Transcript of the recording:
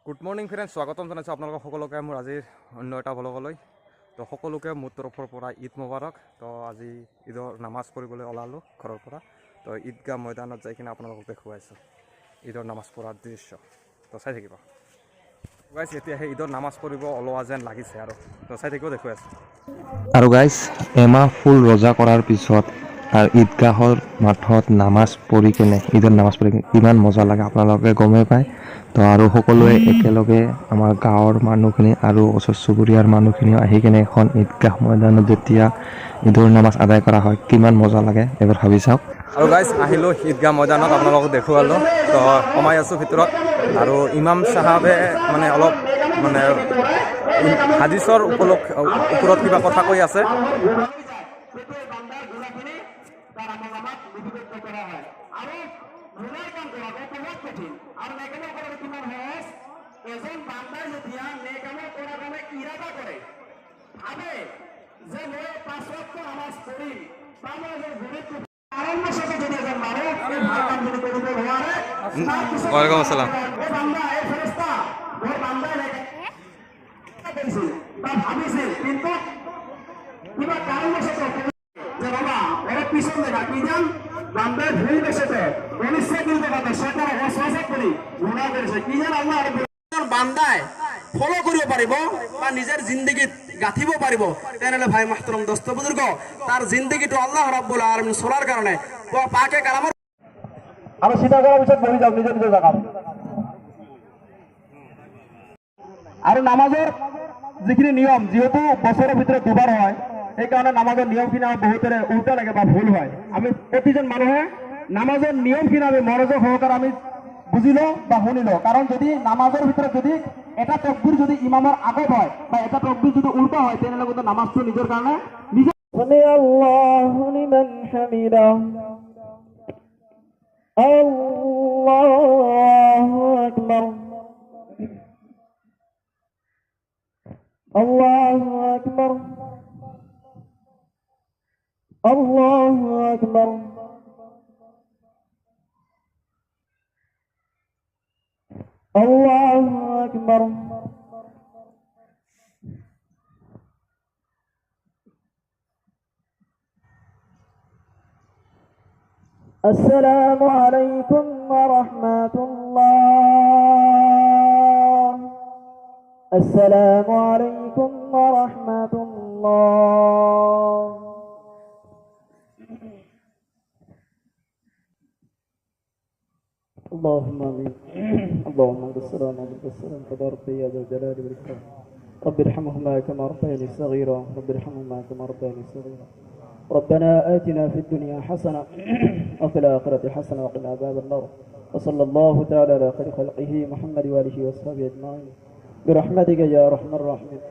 Good morning friends, স্বাগতম জনাইছোঁ আপোনালোকক সকলোকে মোৰ আজিৰ অন্য এটা ভ্লগলৈ। তো সকলোকে মোৰ তৰফৰ পৰা ঈদ মুবাৰক। তো আজি ঈদৰ নামাজ পঢ়িবলৈ ওলালোঁ ঘৰৰ পৰা। তো ঈদগাহ ময়দানত যাই কিনে আপোনালোকক দেখুৱাইছোঁ ঈদৰ নামাজ পঢ়াৰ দৃশ্য। তো চাই থাকিব গাইছ, এতিয়া সেই ঈদৰ নামাজ পঢ়িব ওলোৱা যেন লাগিছে আৰু তো চাই থাকিব, দেখুৱাই আছোঁ। আৰু গাইজ এমাহ ফুল ৰোজা কৰাৰ পিছত আৰু ঈদগাহৰ মাঠত নামাজ পঢ়ি কেনে ঈদৰ নামাজ পঢ়ি কিমান মজা লাগে আপোনালোকে গমেই পায়। তো আৰু সকলোৱে একেলগে আমাৰ গাঁৱৰ মানুহখিনি আৰু ওচৰ চুবুৰীয়াৰ মানুহখিনিও আহি কেনে এখন ঈদগাহ ময়দানত যেতিয়া ঈদৰ নামাজ আদায় কৰা হয় কিমান মজা লাগে এবাৰ ভাবি চাওক। আৰু গাইজ আহিলোঁ ঈদগাহ ময়দানত, আপোনালোকক দেখুৱালোঁ। তো সোমাই আছোঁ ভিতৰত আৰু ইমাম চাহাবে অলপ হাদিছৰ ওপৰত কিবা কথা কৈ আছে। ওয়ালাইকুম আসসালাম। বান্দাই ফলো কৰিব পাৰিব বা নিজৰ জিন্দগীত গাঁঠিব পাৰিব, তেনেহ'লে ভাই মাহতৰম দস্ত বুজুৰ্গ তাৰ জিন্দগীটো আল্লাহ ৰাব্বুল আলামিন চলাৰ কাৰণে পাকে কালামৰ আৰু চিন্তা কৰাৰ পিছত বহি যাওক নিজৰ নিজৰ জেগাত। আৰু নামাজৰ যিখিনি নিয়ম, যিহেতু বছৰৰ ভিতৰত দুবাৰ হয়, সেইকাৰণে নামাজৰ নিয়মখিনি আমাৰ বহুতৰে উল্টা লাগে বা ভুল হয়। আমি প্ৰতিজন মানুহে নামাজৰ নিয়মখিনি আমি মনোযোগ সহকাৰে আমি বুজি লওঁ বা শুনি লওঁ। কাৰণ যদি নামাজৰ ভিতৰত যদি এটা তকবীৰ যদি ইমামৰ আগত হয় বা এটা তকবীৰ যদি উল্টা হয়, তেনেহ'লে কিন্তু নামাজটো নিজৰ কাৰণে নিজে আল্লাহু লিমান হামিদা আল্লাহু আকবার আল্লাহু আকবার আল্লাহু আকবার আল্লাহু আকবার। আসসালামু আলাইকুম ওয়া রাহমাতুল্লাহ। আসসালামু আলাইকুম ওয়া রাহমাতুল্লাহ। اللهم امين. اللهم انت السلام ومنك السلام، تبارك يا ذا الجلال والاكرام. رب ارحمهما كما ربياني صغيرا، رب ارحمهما كما ربياني صغيرا. ربنا آتنا في الدنيا حسنة وفي الآخرة حسنة وقنا عذاب النار. وصلى الله تعالى على خير خلقه محمد وآله وصحبه أجمعين برحمتك يا أرحم الراحمين.